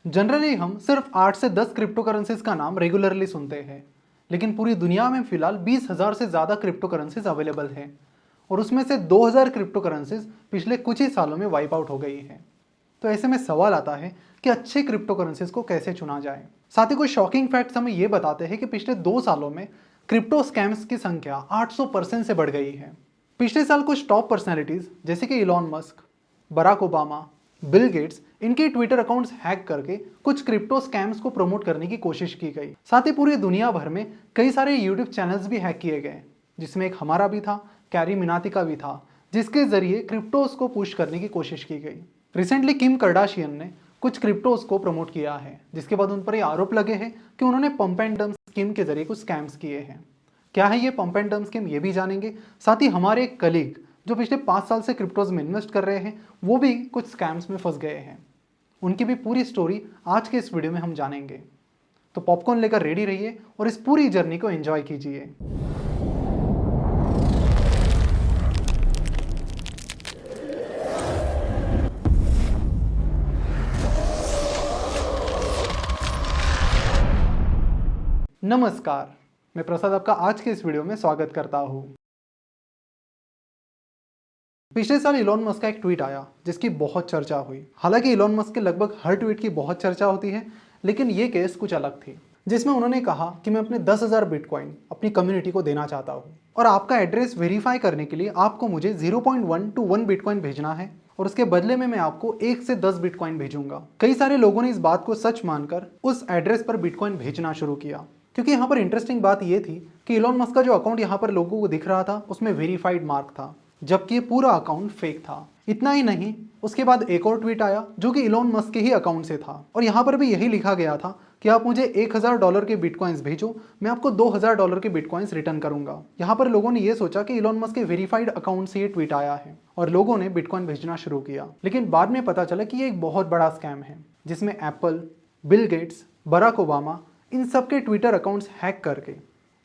Generally हम सिर्फ 8 से 10 क्रिप्टो करेंसीज का नाम रेगुलरली सुनते हैं, लेकिन पूरी दुनिया में फिलहाल 20,000 से ज़्यादा क्रिप्टो करेंसीज अवेलेबल हैं और उसमें से 2,000 क्रिप्टो करेंसीज पिछले कुछ ही सालों में वाइप आउट हो गई हैं। तो ऐसे में सवाल आता है कि अच्छे क्रिप्टो करेंसीज को कैसे चुना जाए। साथ ही कुछ शॉकिंग फैक्ट्स हमें ये बताते हैं कि पिछले 2 सालों में क्रिप्टो स्कैम्स की संख्या 800% से बढ़ गई है। पिछले साल कुछ टॉप पर्सनैलिटीज जैसे कि Elon Musk, Barack Obama, Bill Gates, इनके ट्विटर अकाउंट्स हैक करके कुछ क्रिप्टो स्कैम्स को प्रमोट करने की कोशिश की गई। साथ ही पूरी दुनिया भर में कई सारे यूट्यूब चैनल्स भी हैक किए गए, जिसमें एक हमारा भी था, कैरी मिनाती का भी था, जिसके जरिए क्रिप्टोस को पुश करने की कोशिश की गई। रिसेंटली किम कार्दाशियन ने कुछ क्रिप्टोस को प्रमोट किया है, जिसके बाद उन पर ये आरोप लगे हैं कि उन्होंने पंप एंड डंप स्कीम के जरिए कुछ स्कैम्स किए हैं। क्या है ये पंप एंड डंप स्कीम, ये भी जानेंगे। साथ ही हमारे एक कलीग जो पिछले 5 साल से क्रिप्टोज में इन्वेस्ट कर रहे हैं, वो भी कुछ स्कैम्स में फंस गए हैं। उनकी भी पूरी स्टोरी आज के इस वीडियो में हम जानेंगे। तो पॉपकॉर्न लेकर रेडी रहिए और इस पूरी जर्नी को एंजॉय कीजिए। नमस्कार, मैं प्रसाद आपका आज के इस वीडियो में स्वागत करता हूँ। पिछले साल इलॉन मस्क का एक ट्वीट आया जिसकी बहुत चर्चा हुई। हालांकि इलॉन मस्क के लगभग हर ट्वीट की बहुत चर्चा होती है, लेकिन ये केस कुछ अलग थी, जिसमें उन्होंने कहा कि मैं अपने 10,000 बिटकॉइन अपनी कम्युनिटी को देना चाहता हूँ और आपका एड्रेस वेरीफाई करने के लिए आपको मुझे 0.1 to 1 बिटकॉइन भेजना है और उसके बदले में मैं आपको 1 से 10 बिटकॉइन भेजूंगा। कई सारे लोगों ने इस बात को सच मानकर उस एड्रेस पर बिटकॉइन भेजना शुरू किया, क्योंकि यहाँ पर इंटरेस्टिंग बात यह थी कि इलॉन मस्क का जो अकाउंट यहाँ पर लोगों को दिख रहा था उसमें वेरीफाइड मार्क था, जबकि पूरा अकाउंट फेक था। इतना ही नहीं, उसके बाद एक और ट्वीट आया जो कि इलॉन मस्क के ही अकाउंट से था और यहाँ पर भी यही लिखा गया था कि आप मुझे $1,000 के बिटकॉइंस भेजो, मैं आपको $2,000 के बिटकॉइंस रिटर्न करूंगा। यहाँ पर लोगों ने ये सोचा कि इलॉन मस्क के वेरीफाइड अकाउंट से ये ट्वीट आया है और लोगों ने बिटकॉइन भेजना शुरू किया। लेकिन बाद में पता चला कि ये एक बहुत बड़ा स्कैम है, जिसमें Apple, Bill Gates, Barack Obama, इन सबके ट्विटर अकाउंट्स हैक करके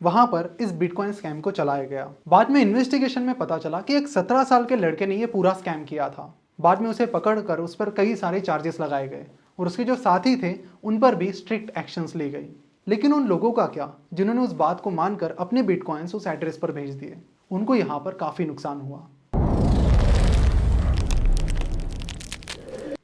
वहां पर इस बिटकॉइन स्कैम को चलाया गया। बाद में इन्वेस्टिगेशन में पता चला कि एक 17 साल के लड़के ने यह पूरा स्कैम किया था। बाद में उसे पकड़कर उस पर कई सारे चार्जेस लगाए गए और उसके जो साथी थे उन पर भी स्ट्रिक्ट एक्शंस ली गई। लेकिन उन लोगों का क्या जिन्होंने उस बात को मानकर अपने बिटकॉइंस उस एड्रेस पर भेज दिए, उनको यहाँ पर काफी नुकसान हुआ।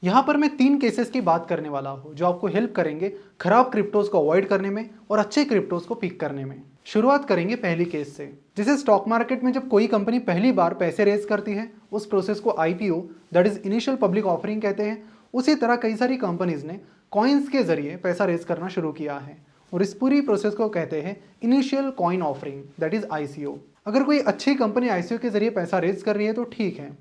यहाँ पर मैं 3 केसेस की बात करने वाला हूँ जो आपको हेल्प करेंगे खराब क्रिप्टोज को अवॉइड करने में और अच्छे क्रिप्टोज को पिक करने में। शुरुआत करेंगे पहली केस से। जैसे स्टॉक मार्केट में जब कोई कंपनी पहली बार पैसे रेज करती है, उस प्रोसेस को IPO that is initial public offering कहते हैं। उसी तरह कई सारी कंपनीज ने कॉइन्स के जरिए पैसा रेज करना शुरू किया है और इस पूरी प्रोसेस को कहते हैं initial coin offering that is ICO। अगर कोई अच्छी कंपनी ICO के जरिए पैसा रेज कर रही है तो ठीक है,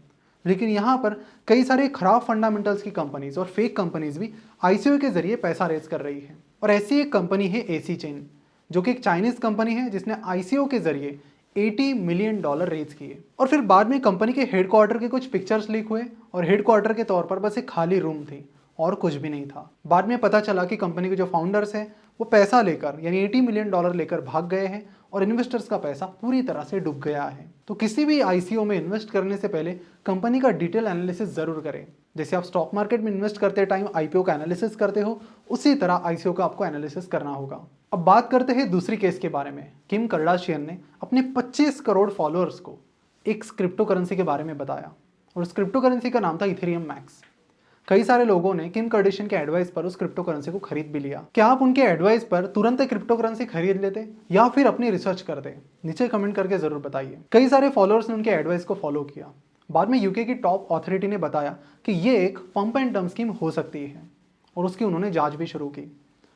लेकिन यहाँ पर कई सारे खराब फंडामेंटल्स की कंपनीज और फेक कंपनीज भी ICO के जरिए पैसा रेज कर रही है। और ऐसी एक कंपनी है AC चेन, जो कि एक चाइनीज कंपनी है जिसने ICO के जरिए $80 मिलियन रेज किए और फिर बाद में कंपनी के हेडक्वार्टर के कुछ पिक्चर्स लीक हुए और हेडक्वार्टर के तौर पर बस एक खाली रूम थी और कुछ भी नहीं था। बाद में पता चला कि कंपनी के जो फाउंडर्स हैं वो पैसा लेकर यानी $80 मिलियन लेकर भाग गए हैं और इन्वेस्टर्स का पैसा पूरी तरह से डूब गया है। तो किसी भी ICO में इन्वेस्ट करने से पहले कंपनी का डिटेल एनालिसिस जरूर करें। जैसे आप स्टॉक मार्केट में इन्वेस्ट करते टाइम IPO का एनालिसिस करते हो, उसी तरह ICO का आपको एनालिसिस करना होगा। अब बात करते हैं दूसरी केस के बारे में। किम कार्दाशियन ने अपने 25 करोड़ फॉलोअर्स को एक क्रिप्टो करेंसी के बारे में बताया और उस क्रिप्टो करेंसी का नाम था इथेरियम मैक्स। कई सारे लोगों ने किम कार्दाशियन के एडवाइस पर उस क्रिप्टो करेंसी को खरीद भी लिया। क्या आप उनके एडवाइस पर तुरंत क्रिप्टो करेंसी खरीद लेते या फिर अपनी रिसर्च करते? नीचे कमेंट करके जरूर बताइए। कई सारे फॉलोअर्स ने उनके एडवाइस को फॉलो किया। बाद में UK की टॉप अथॉरिटी ने बताया कि ये एक पंप एंड डंप स्कीम हो सकती है और उसकी उन्होंने जांच भी शुरू की।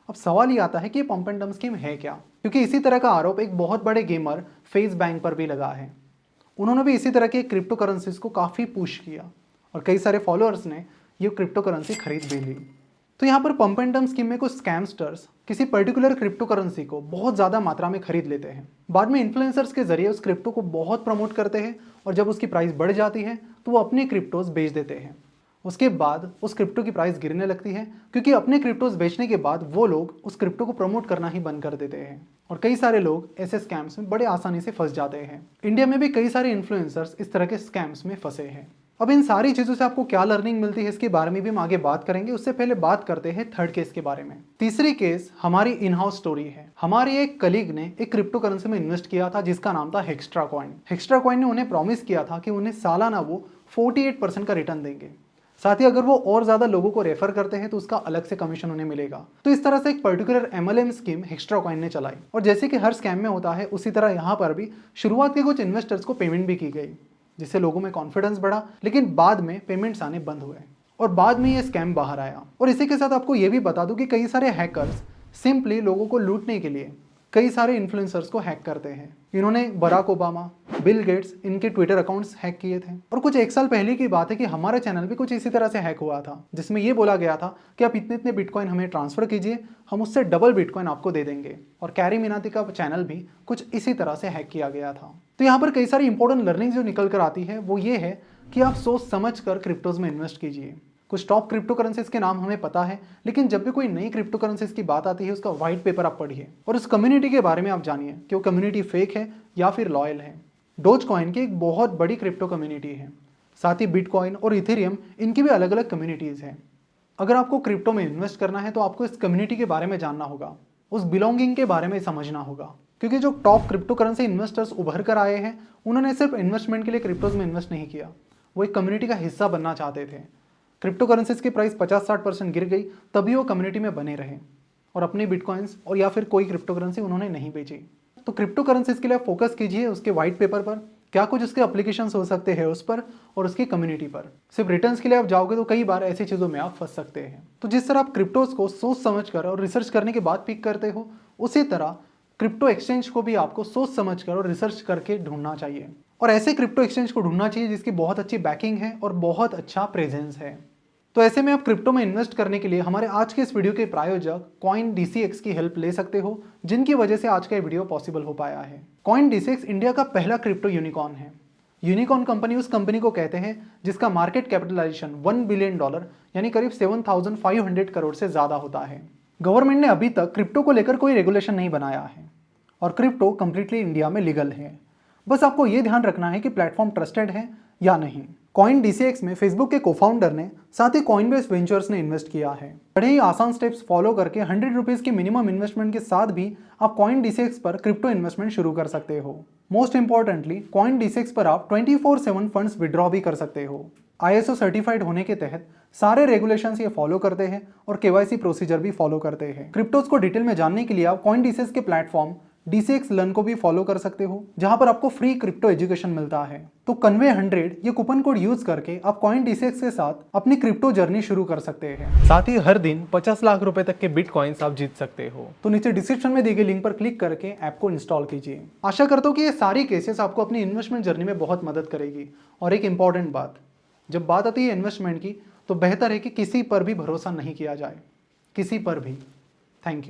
अब सवाल ये आता है कि पंप एंड डंप स्कीम है क्या, क्योंकि इसी तरह का आरोप एक बहुत बड़े गेमर फेस बैंक पर भी लगा है। उन्होंने भी इसी तरह के क्रिप्टो करेंसीज को काफ़ी पुश किया और कई सारे फॉलोअर्स ने ये क्रिप्टो करेंसी खरीद भी ली। तो यहाँ पर पंप एंड डंप स्कीम में कुछ स्कैमस्टर्स किसी पर्टिकुलर क्रिप्टो करेंसी को बहुत ज़्यादा मात्रा में खरीद लेते हैं। बाद में इन्फ्लुएंसर्स के जरिए उस क्रिप्टो को बहुत प्रमोट करते हैं और जब उसकी प्राइस बढ़ जाती है तो वो अपने क्रिप्टोज बेच देते हैं। उसके बाद उस क्रिप्टो की प्राइस गिरने लगती है, क्योंकि अपने क्रिप्टोज बेचने के बाद वो लोग उस क्रिप्टो को प्रमोट करना ही बंद कर देते हैं और कई सारे लोग ऐसे स्कैम्स में बड़े आसानी से फंस जाते हैं। इंडिया में भी कई सारे इन्फ्लुएंसर्स इस तरह के स्कैम्स में फंसे हैं। अब इन सारी चीज़ों से आपको क्या लर्निंग मिलती है इसके बारे में भी हम आगे बात करेंगे। उससे पहले बात करते हैं थर्ड केस के बारे में। तीसरी केस हमारी इन हाउस स्टोरी है। हमारे एक कलीग ने एक क्रिप्टो करेंसी में इन्वेस्ट किया था जिसका नाम था हेक्स्ट्रा कॉइन। हेक्स्ट्रा कॉइन ने उन्हें प्रॉमिस किया था कि उन्हें सालाना वो 48% का रिटर्न देंगे। साथ ही अगर वो और ज़्यादा लोगों को रेफर करते हैं तो उसका अलग से कमीशन उन्हें मिलेगा। तो इस तरह से एक पर्टिकुलर MLM स्कीम हेक्स्ट्रा कॉइन ने चलाई और जैसे कि हर स्कैम में होता है उसी तरह यहाँ पर भी शुरुआत के कुछ इन्वेस्टर्स को पेमेंट भी की गई, जिससे लोगों में कॉन्फिडेंस बढ़ा, लेकिन बाद में पेमेंट्स आने बंद हुए और बाद में ये स्कैम बाहर आया। और इसी के साथ आपको ये भी बता दूं कि कई सारे हैकर्स सिंपली लोगों को लूटने के लिए कई सारे इन्फ्लुएंसर्स को हैक करते हैं। इन्होंने बराक ओबामा, बिल गेट्स, इनके ट्विटर अकाउंट्स हैक किए थे। और कुछ एक साल पहले की बात है कि हमारा चैनल भी कुछ इसी तरह से हैक हुआ था, जिसमें ये बोला गया था कि आप इतने इतने बिटकॉइन हमें ट्रांसफर कीजिए, हम उससे डबल बिटकॉइन आपको दे देंगे। और कैरी मिनाती का चैनल भी कुछ इसी तरह से हैक किया गया था। तो यहाँ पर कई सारी इंपॉर्टेंट लर्निंग जो निकल कर आती है वो ये है कि आप सोच समझ कर क्रिप्टोज में इन्वेस्ट कीजिए। कुछ टॉप क्रिप्टो करेंसीज के नाम हमें पता है, लेकिन जब भी कोई नई क्रिप्टो करेंसीज की बात आती है उसका व्हाइट पेपर आप पढ़िए और उस कम्युनिटी के बारे में आप जानिए कि वो कम्युनिटी फेक है या फिर लॉयल है। डोज कॉइन की एक बहुत बड़ी क्रिप्टो कम्युनिटी है, साथ ही बिटकॉइन और इथेरियम इनकी भी अलग अलग कम्युनिटीज़ हैं। अगर आपको क्रिप्टो में इन्वेस्ट करना है तो आपको इस कम्युनिटी के बारे में जानना होगा, उस बिलोंगिंग के बारे में समझना होगा, क्योंकि जो टॉप क्रिप्टो करेंसी इन्वेस्टर्स उभर कर आए हैं उन्होंने सिर्फ इन्वेस्टमेंट के लिए क्रिप्टोज में इन्वेस्ट नहीं किया, वो एक कम्युनिटी का हिस्सा बनना चाहते थे। क्रिप्टो करेंसीज की प्राइस 50-60% गिर गई तभी वो कम्युनिटी में बने रहे और अपने बिटकॉइंस और या फिर कोई क्रिप्टो करेंसी उन्होंने नहीं बेची। तो क्रिप्टो करेंसीज के लिए फोकस कीजिए उसके व्हाइट पेपर पर, क्या कुछ उसके एप्लीकेशंस हो सकते हैं उस पर और उसकी कम्युनिटी पर। सिर्फ रिटर्न्स के लिए आप जाओगे तो कई बार ऐसी चीज़ों में आप फंस सकते हैं। तो जिस तरह आप क्रिप्टोज को सोच समझ कर और रिसर्च करने के बाद पिक करते हो, उसी तरह क्रिप्टो एक्सचेंज को भी आपको सोच समझ कर और रिसर्च करके ढूंढना चाहिए। और ऐसे क्रिप्टो एक्सचेंज को ढूंढना चाहिए जिसकी बहुत अच्छी बैकिंग है और बहुत अच्छा प्रेजेंस है। तो ऐसे में आप क्रिप्टो में इन्वेस्ट करने के लिए हमारे आज के इस वीडियो के प्रायोजक CoinDCX की हेल्प ले सकते हो, जिनकी वजह से आज का वीडियो पॉसिबल हो पाया है। CoinDCX इंडिया का पहला क्रिप्टो यूनिकॉर्न है। यूनिकॉर्न कंपनी उस कंपनी को कहते हैं जिसका मार्केट कैपिटलाइजेशन $1 बिलियन यानी करीब 7,500 करोड़ से ज़्यादा होता है। गवर्नमेंट ने अभी तक क्रिप्टो को लेकर कोई रेगुलेशन नहीं बनाया है और क्रिप्टो कंप्लीटली इंडिया में लीगल है। बस आपको ये ध्यान रखना है कि प्लेटफॉर्म ट्रस्टेड है या नहीं। CoinDCX में फेसबुक के कोफाउंडर ने साथ ही कॉइनबेस वेंचर्स ने इन्वेस्ट किया है। बड़े ही आसान स्टेप्स फॉलो करके 100 रुपीज़ की मिनिमम इन्वेस्टमेंट के साथ भी आप CoinDCX पर क्रिप्टो इन्वेस्टमेंट शुरू कर सकते हो। मोस्ट इंपॉर्टेंटली CoinDCX पर आप 24/7 फंड्स विड्रॉ भी कर सकते हो। ISO सर्टिफाइड होने के तहत सारे रेगुलेशंस ये फॉलो करते हैं और KYC प्रोसीजर भी फॉलो करते हैं। क्रिप्टोज को डिटेल में जानने के लिए आप CoinDCX के प्लेटफॉर्म DCX लर्न को भी फॉलो कर सकते हो, जहां पर आपको फ्री क्रिप्टो एजुकेशन मिलता है। तो कन्वे 100 ये कूपन कोड यूज करके आप CoinDCX के साथ अपनी क्रिप्टो जर्नी शुरू कर सकते हैं। साथ ही हर दिन 50 लाख रुपए तक के बिटकॉइंस आप जीत सकते हो। तो नीचे डिस्क्रिप्शन में दिए गए लिंक पर क्लिक करके ऐप को इंस्टॉल कीजिए। आशा करता हूँ कि ये सारी केसेस आपको अपनी इन्वेस्टमेंट जर्नी में बहुत मदद करेगी। और एक इंपॉर्टेंट बात, जब बात आती है इन्वेस्टमेंट की तो बेहतर है कि किसी पर भी भरोसा नहीं किया जाए, किसी पर भी। Thank you.